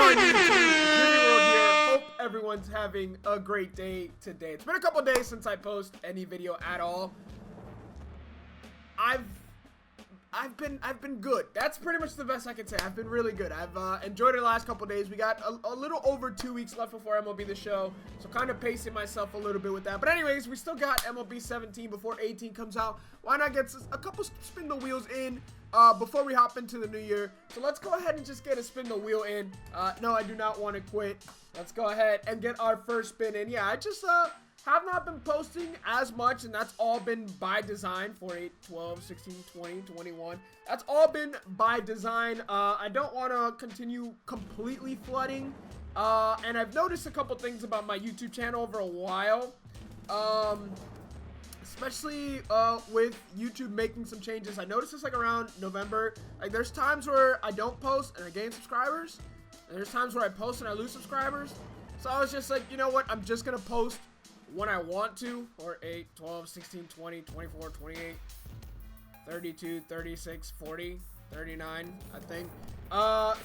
on YouTube? Gyvi World here. Hope everyone's having a great day today. It's been a couple days since I post any video at all. I've been good. That's pretty much the best I can say. I've been really good. I've enjoyed the last couple days. We got a little over 2 weeks left before MLB The Show, so kind of pacing myself a little bit with that. But anyways, we still got MLB 17 before 18 comes out. Why not get a couple spin the wheels in before we hop into the new year? So let's go ahead and just get a spin the wheel in. No, I do not want to quit. Let's go ahead and get our first spin in. Yeah, I just have not been posting as much, and that's all been by design. 4, 8, 12, 16, 20, 21. That's all been by design. I don't want to continue completely flooding. And I've noticed a couple things about my YouTube channel over a while. Especially with YouTube making some changes. I noticed this like around November. Like there's times where I don't post and I gain subscribers. And there's times where I post and I lose subscribers. So I was just like, you know what? I'm just going to post when I want to, or 8, 12, 16, 20, 24, 28, 32, 36, 40, 39, I think.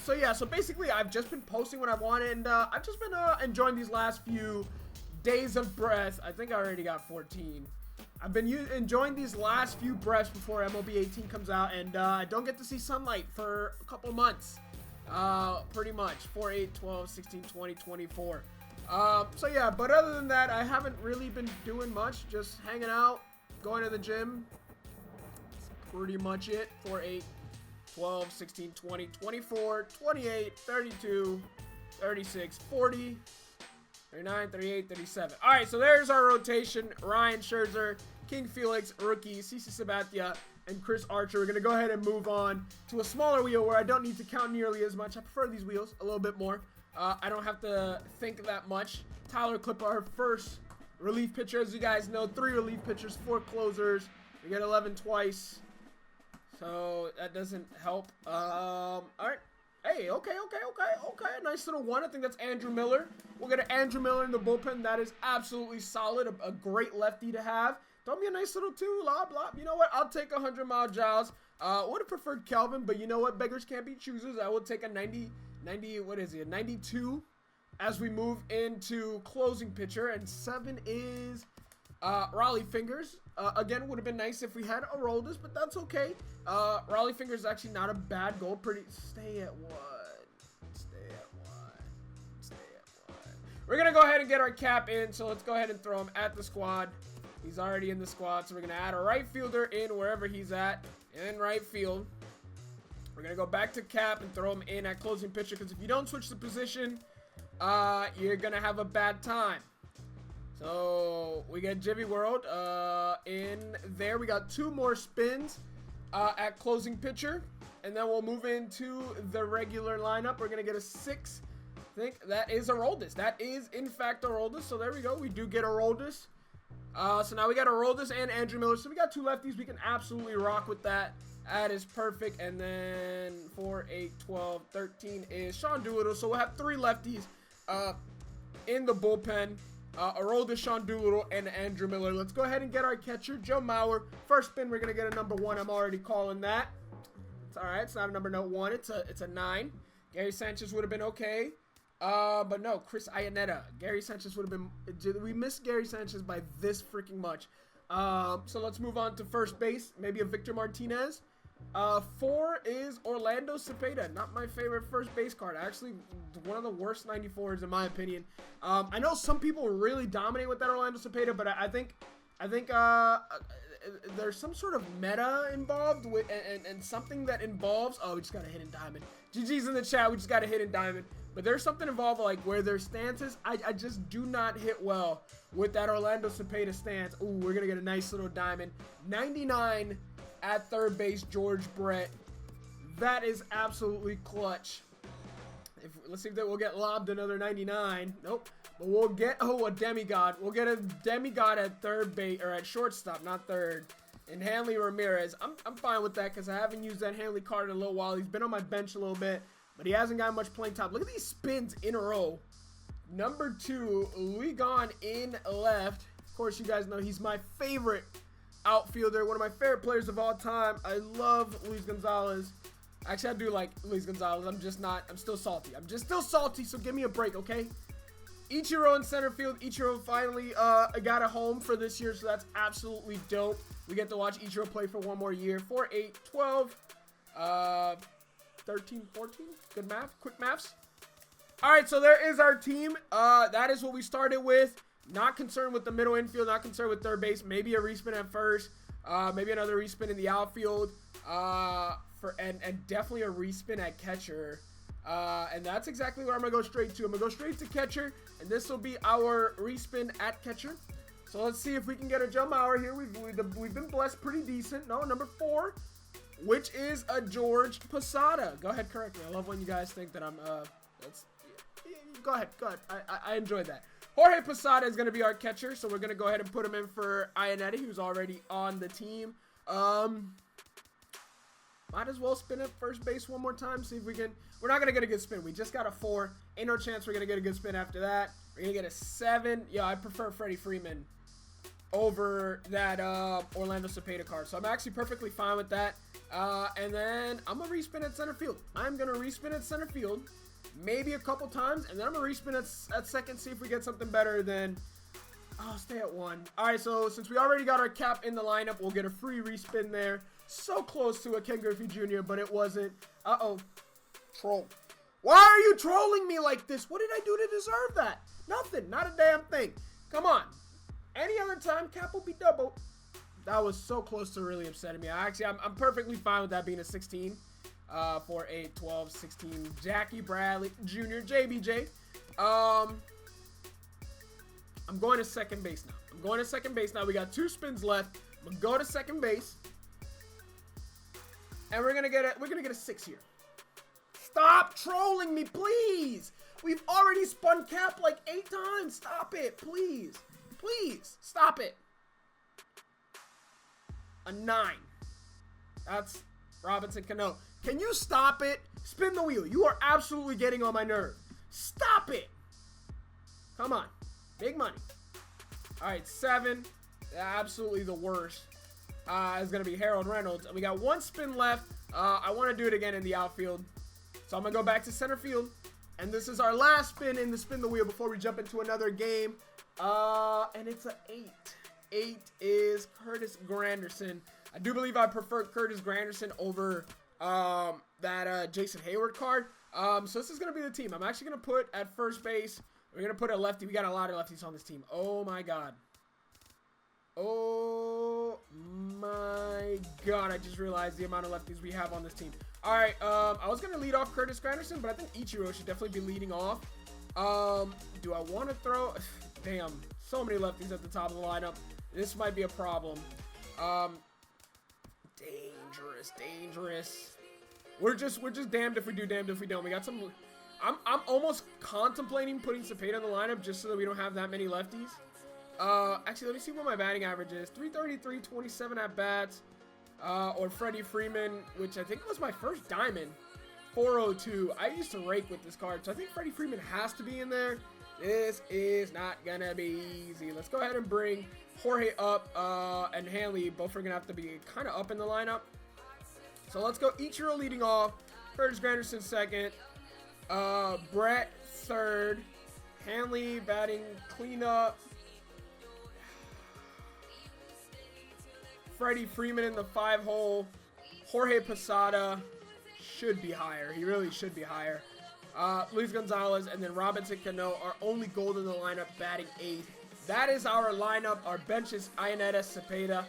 So yeah, so basically I've just been posting when I want, and I've just been enjoying these last few days of breath. I think I already got 14. I've been enjoying these last few breaths before MLB 18 comes out, and I don't get to see sunlight for a couple months. Pretty much 4, 8, 12, 16, 20, 24. So yeah, but other than that, I haven't really been doing much, just hanging out, going to the gym. That's pretty much it. 4, 8, 12, 16, 20, 24, 28, 32, 36, 40, 39, 38, 37. All right, so there's our rotation. Ryan Scherzer, King Felix, rookie, CC Sabathia, and Chris Archer. We're going to go ahead and move on to a smaller wheel where I don't need to count nearly as much. I prefer these wheels a little bit more. I don't have to think that much. Tyler Clipper, our first relief pitcher. As you guys know, 3 relief pitchers, 4 closers. We get 11 twice. So that doesn't help. All right. Hey, okay. Nice little one. I think that's Andrew Miller. We'll get an Andrew Miller in the bullpen. That is absolutely solid. A great lefty to have. Don't be a nice little 2. Lob. You know what? I'll take 100-mile Giles. Would have preferred Kelvin, but you know what? Beggars can't be choosers. I will take a 90, what is he? A 92 as we move into closing pitcher. And 7 is Raleigh Fingers. Again, would have been nice if we had Aroldis, but that's okay. Raleigh Fingers is actually not a bad goal. Stay at 1. We're going to go ahead and get our cap in, so let's go ahead and throw him at the squad. He's already in the squad, so we're going to add a right fielder in wherever he's at in right field. We're going to go back to cap and throw him in at closing pitcher, because if you don't switch the position, you're going to have a bad time. So we get Gyvi World in there. We got 2 more spins at closing pitcher, and then we'll move into the regular lineup. We're going to get a 6. I think that is Aroldis. That is, in fact, Aroldis. So there we go. We do get Aroldis. So now we got Aroldis and Andrew Miller. So we got 2 lefties. We can absolutely rock with that. That is perfect. And then 4, 8, 12, 13 is Sean Doolittle. So we'll have 3 lefties in the bullpen. Aroldis, Sean Doolittle, and Andrew Miller. Let's go ahead and get our catcher, Joe Mauer. First spin, we're going to get a number 1. I'm already calling that. It's all right. It's not a number 1. It's a 9. Gary Sanchez would have been okay. But no, Chris Iannetta. Gary Sanchez would have been... We missed Gary Sanchez by this freaking much. So let's move on to first base. Maybe a Victor Martinez. 4 is Orlando Cepeda. Not my favorite first base card. Actually, one of the worst 94s in my opinion. I know some people really dominate with that Orlando Cepeda, but I think there's some sort of meta involved with and something that involves... Oh, we just got a hidden diamond. GG's in the chat. We just got a hidden diamond. But there's something involved like where their stances, I just do not hit well with that Orlando Cepeda stance. Ooh, we're going to get a nice little diamond. 99 at third base, George Brett. That is absolutely clutch. Let's see if we'll get lobbed another 99. Nope. But we'll get, a demigod. We'll get a demigod at third base, or at shortstop, not third. And Hanley Ramirez. I'm fine with that because I haven't used that Hanley card in a little while. He's been on my bench a little bit, but he hasn't got much playing time. Look at these spins in a row. Number 2, Louis Gone in left. Of course, you guys know he's my favorite outfielder, one of my favorite players of all time. I love Luis Gonzalez. Actually, I do like Luis Gonzalez. I'm still salty. I'm just still salty, so give me a break, okay? Ichiro in center field. Ichiro finally got a home for this year, so that's absolutely dope. We get to watch Ichiro play for one more year. 4, 8, 12, 13, 14. Good math. Quick maths. All right, so there is our team. That is what we started with. Not concerned with the middle infield. Not concerned with third base. Maybe a respin at first. Maybe another respin in the outfield. And definitely a respin at catcher. And that's exactly where I'm going to go straight to. I'm going to go straight to catcher. And this will be our respin at catcher. So let's see if we can get a jump hour here. We've been blessed pretty decent. No, number 4, which is a George Posada. Go ahead, correct me. I love when you guys think that I'm, go ahead. I enjoyed that. Jorge Posada is going to be our catcher. So we're going to go ahead and put him in for Ionetti, who's already on the team. Might as well spin at first base one more time. See if we can. We're not going to get a good spin. We just got a 4. Ain't no chance we're going to get a good spin after that. We're going to get a 7. Yeah, I prefer Freddie Freeman over that Orlando Cepeda card. So I'm actually perfectly fine with that. And then I'm going to respin at center field. I'm going to respin at center field maybe a couple times. And then I'm going to respin at second, see if we get something better than... I'll stay at 1. All right, so since we already got our cap in the lineup, we'll get a free respin there. So close to a Ken Griffey Jr., but it wasn't. Uh-oh. Troll. Why are you trolling me like this? What did I do to deserve that? Nothing. Not a damn thing. Come on. Any other time, cap will be double. That was so close to really upsetting me. I'm perfectly fine with that being a 16. 4, 8, 12, 16. Jackie Bradley Jr., JBJ. I'm going to second base now. We got 2 spins left. I'm going to go to second base. And we're gonna get a 6 here. Stop trolling me, please. We've already spun cap like 8 times. Stop it, please. Please, stop it. A 9. That's Robinson Cano. Can you stop it? Spin the wheel. You are absolutely getting on my nerve. Stop it. Come on. Big money. All right, 7. Absolutely the worst. Is going to be Harold Reynolds. And we got 1 spin left. I want to do it again in the outfield. So I'm going to go back to center field. And this is our last spin in the spin the wheel before we jump into another game. And it's an 8. 8 is Curtis Granderson. I do believe I prefer Curtis Granderson over that Jason Hayward card. So this is going to be the team. I'm actually going to put at first base. We're going to put a lefty. We got a lot of lefties on this team. Oh, my God. Oh my God, I just realized the amount of lefties we have on this team. All right, I was going to lead off Curtis Granderson, but I think Ichiro should definitely be leading off. Do I want to throw? Damn, so many lefties at the top of the lineup. This might be a problem. Dangerous. We're just damned if we do, damned if we don't. We got some. I'm almost contemplating putting Cepeda in the lineup just so that we don't have that many lefties. Actually, let me see what my batting average is. 333, 27 at bats. Or Freddie Freeman, which I think was my first diamond. 402. I used to rake with this card, so I think Freddie Freeman has to be in there. This is not gonna be easy. Let's go ahead and bring Jorge up, and Hanley. Both are gonna have to be kind of up in the lineup. So let's go Ichiro leading off. Curtis Granderson second. Brett third. Hanley batting cleanup. Freddie Freeman in the 5-hole. Jorge Posada should be higher. He really should be higher. Luis Gonzalez and then Robinson Cano are only gold in the lineup, batting 8th. That is our lineup. Our bench is Ionetta, Cepeda,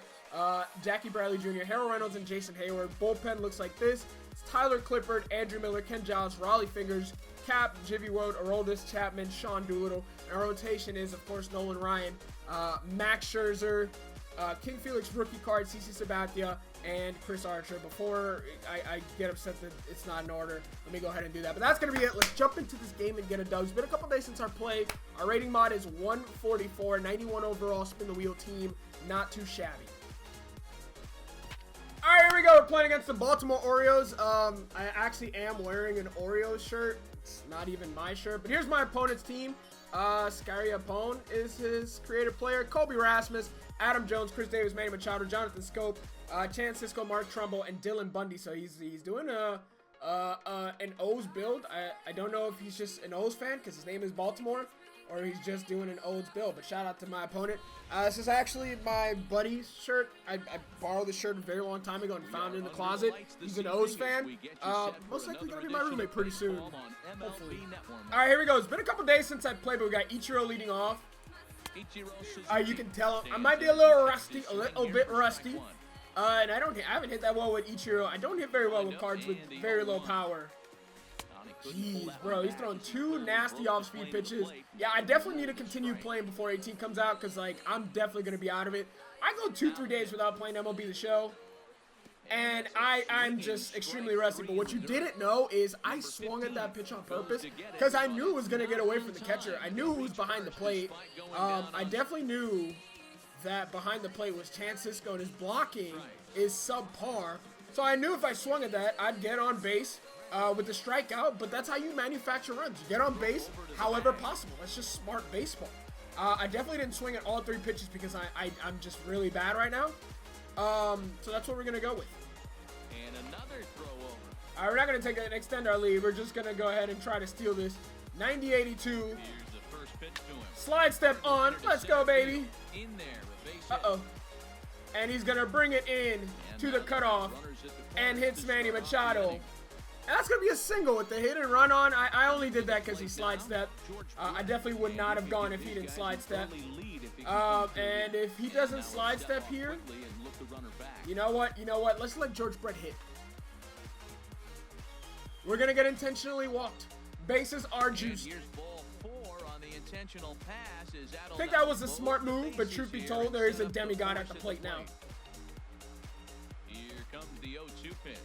Jackie Bradley Jr., Harold Reynolds, and Jason Hayward. Bullpen looks like this. It's Tyler Clippard, Andrew Miller, Ken Giles, Raleigh Fingers, Cap, Gyvi World, Aroldis Chapman, Sean Doolittle. And our rotation is, of course, Nolan Ryan, Max Scherzer, King Felix rookie card, CC Sabathia, and Chris Archer. Before I get upset that it's not in order, let me go ahead and do that. But that's going to be it. Let's jump into this game and get a dub. It's been a couple days since our play. Our rating mod is 144, 91 overall, spin the wheel team. Not too shabby. All right, here we go. We're playing against the Baltimore Orioles. I actually am wearing an Orioles shirt. It's not even my shirt, but here's my opponent's team. Scariapone is his creative player. Kobe Rasmus, Adam Jones, Chris Davis, Manny Machado, Jonathan Scope, Chan Cisco, Mark Trumbull, and Dylan Bundy. So he's doing an O's build. I don't know if he's just an O's fan because his name is Baltimore, or he's just doing an O's build. But shout out to my opponent. This is actually my buddy's shirt. I borrowed this shirt a very long time ago and found it in the closet. He's an O's fan. Most likely gonna be my roommate pretty soon. Hopefully. All right, here we go. It's been a couple days since I played, but we got Ichiro leading off. You can tell I might be a little rusty, a little bit rusty. And I haven't hit that well with Ichiro. I don't hit very well with cards with very low power. Jeez, bro, he's throwing 2 nasty off-speed pitches. Yeah, I definitely need to continue playing before 18 comes out because, like, I'm definitely going to be out of it. I go 2-3 days without playing MLB The Show, and I'm just extremely rusty. But what you didn't know is I swung at that pitch on purpose because I knew it was going to get away from the catcher. I knew who was behind the plate. I definitely knew that behind the plate was Francisco, and his blocking is subpar. So I knew if I swung at that, I'd get on base with the strikeout, but that's how you manufacture runs. You get on base however possible. That's just smart baseball. I definitely didn't swing at all 3 pitches because I'm just really bad right now. So that's what we're going to go with. And another throw over. All right, we're not going to take and extend our lead. We're just going to go ahead and try to steal this. 90-82. Here's the first pitch to him. Slide step on. Let's go, baby. In there, a base hit. Uh-oh. And he's going to bring it in to the cutoff and hits Manny Machado. And that's going to be a single with the hit and run on. I only did that because he slide stepped. I definitely would not have gone if he didn't slide step. And if he doesn't slide step here, you know what? Let's let George Brett hit. We're going to get intentionally walked. Bases are juiced. I think that was a smart move, but truth be told, there is a demigod at the plate now. Here comes the 0-2 pitch.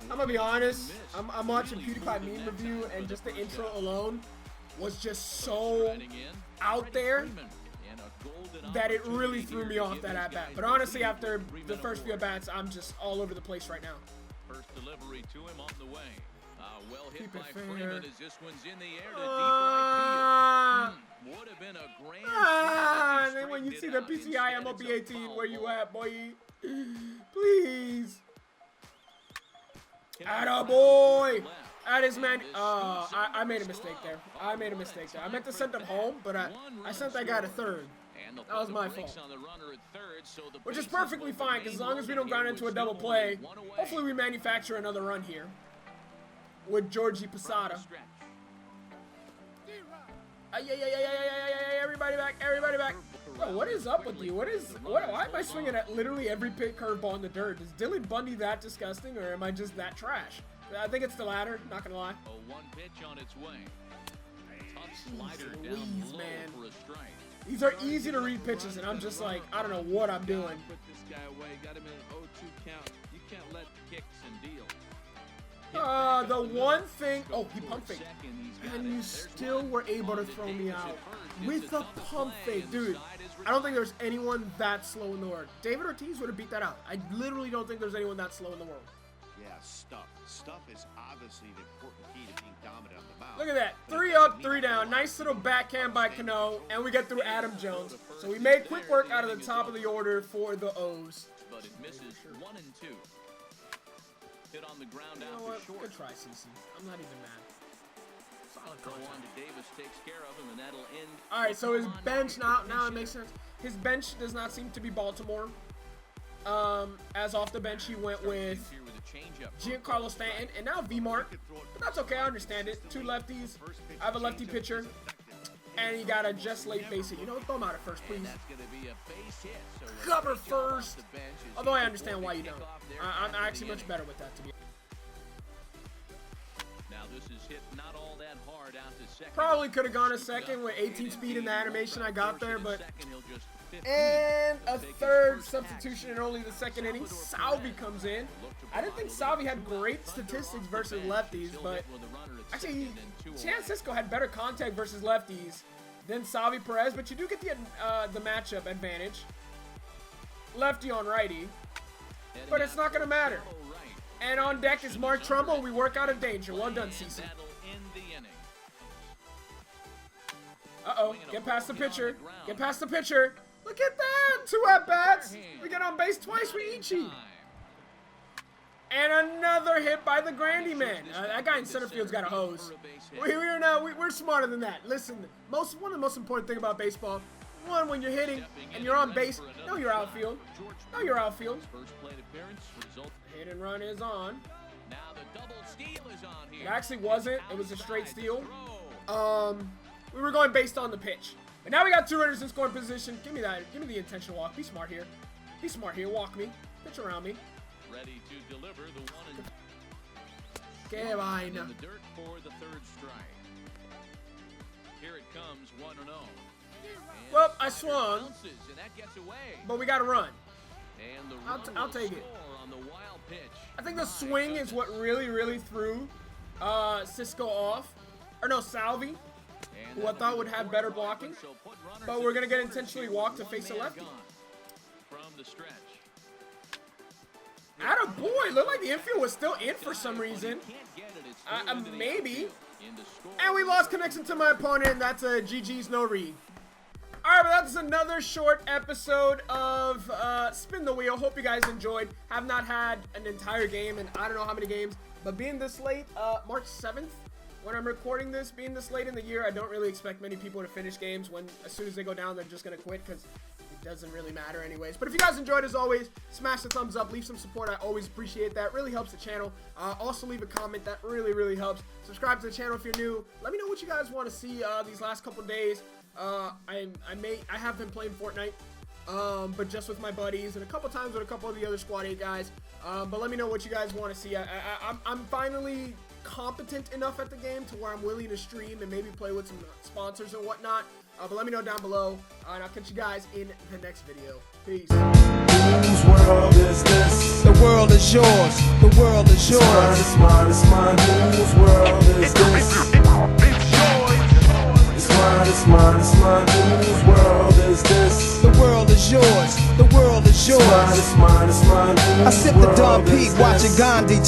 I'm gonna be honest, I'm watching PewDiePie meme review, and just the intro alone was just so out there that it really threw me off that at bat. But honestly, after the first few at bats, I'm just all over the place right now. First delivery to him on the way. Well hit by fair. Freeman as this one's in the air to deep right field. Would have been a grand. And then when you see the PCI MLB 18, where you at, boy? Please. Atta boy. That is man. I made a mistake there. I meant to send him home, but I sent that guy to third. That was my fault. Which is perfectly fine, because as long as we don't ground into a double play, hopefully we manufacture another run here with Georgie Posada. Everybody back. Bro, what is up with you? Why am I swinging at literally every pit curveball in the dirt? Is Dylan Bundy that disgusting, or am I just that trash? I think it's the latter, not gonna lie. A 1 pitch on its way. Jeez, man. These are easy to read pitches, and I'm just like, I don't know what I'm doing. Put this guy away. Got him in an 0-2 count. You can't let kicks and deal. The one thing, he pump faked, and you still were able to throw me out with the pump fake, dude. I don't think there's anyone that slow in the world. David Ortiz would have beat that out. I literally don't think there's anyone that slow in the world. Yeah, stuff is obviously the important key to being dominant on the mound. Look at that, 3 up, 3 down. Nice little backhand by Cano, and we get through Adam Jones. So we made quick work out of the top of the order for the O's. But it misses 1 and 2. Hit on the ground out what? to short. Good try, CC. I'm not even mad. Solid Go contact. on to Davis, takes care of him, and that'll end. All right, so his bench now it makes sense. His bench does not seem to be Baltimore. As off the bench, he went with Giancarlo Stanton and now V-Mark, but that's okay. I understand it. 2 lefties. I have a lefty pitcher, and he got a just late base hit. You know, throw him out at first, please. Cover first. Although I understand why you don't. I'm actually much better with that, to be. Now this is hit not all that hard out to second. Probably could have gone a second with 18 speed in the animation I got there, but. And a third substitution in only the 2nd inning. Salvi comes in. I didn't think Salvi had great statistics versus lefties, but actually, Francisco had better contact versus lefties than Salvi Perez, but you do get the matchup advantage. Lefty on righty, but it's not going to matter. And on deck is Mark Trumbo. We work out of danger. Well done, CC. Uh-oh. Get past the pitcher. Get past the pitcher. Look at that. 2 at-bats. We get on base twice with Ichi. And another hit by the Grandy man. That guy in center field's got a hose. We're smarter than that. Listen, one of the most important thing about baseball, one, when you're hitting and you're on base, know your outfield. Know your outfield. Hit and run is on. It actually wasn't. It was a straight steal. We were going based on the pitch. But now we got 2 runners in scoring position. Give me that. Give me the intentional walk. Be smart here. Be smart here. Walk me. Pitch around me. Ready to deliver the one and Que vaina. in the dirt for the 3rd strike. Here it comes, 1-0. Well, I swung, And that gets away. but we got to run. And the I'll take it. on the wild pitch. I think the swing is what really threw Cisco off. Or no, Salvi, who I thought would have better blocking. But we're going to get intentionally walked to face a lefty. From the stretch. Attaboy, looked like the infield was still in for some reason. Maybe. And we lost connection to my opponent, and that's a GG's no read. Alright, but that's another short episode of Spin the Wheel. Hope you guys enjoyed. Have not had an entire game in I don't know how many games, but being this late, March 7th, when I'm recording this, being this late in the year, I don't really expect many people to finish games when as soon as they go down, they're just going to quit because it doesn't really matter anyways. But if you guys enjoyed, as always, smash the thumbs up, leave some support. I always appreciate that. It really helps the channel. Also leave a comment. That really helps. Subscribe to the channel if you're new. Let me know what you guys want to see these last couple days. I have been playing Fortnite, but just with my buddies and a couple times with a couple of the other Squad 8 guys. But let me know what you guys want to see. I'm finally competent enough at the game to where I'm willing to stream and maybe play with some sponsors and whatnot. But let me know down below, and I'll catch you guys in the next video. Peace. Whose world is this? The world is yours. The world is yours. It's mine, it's mine. Whose world is this? It's mine, it's mine, it's mine. Whose world is this? The world is yours. The world is yours. It's mine, it's mine, it's mine. I sip the Dom Peak watching Gandhi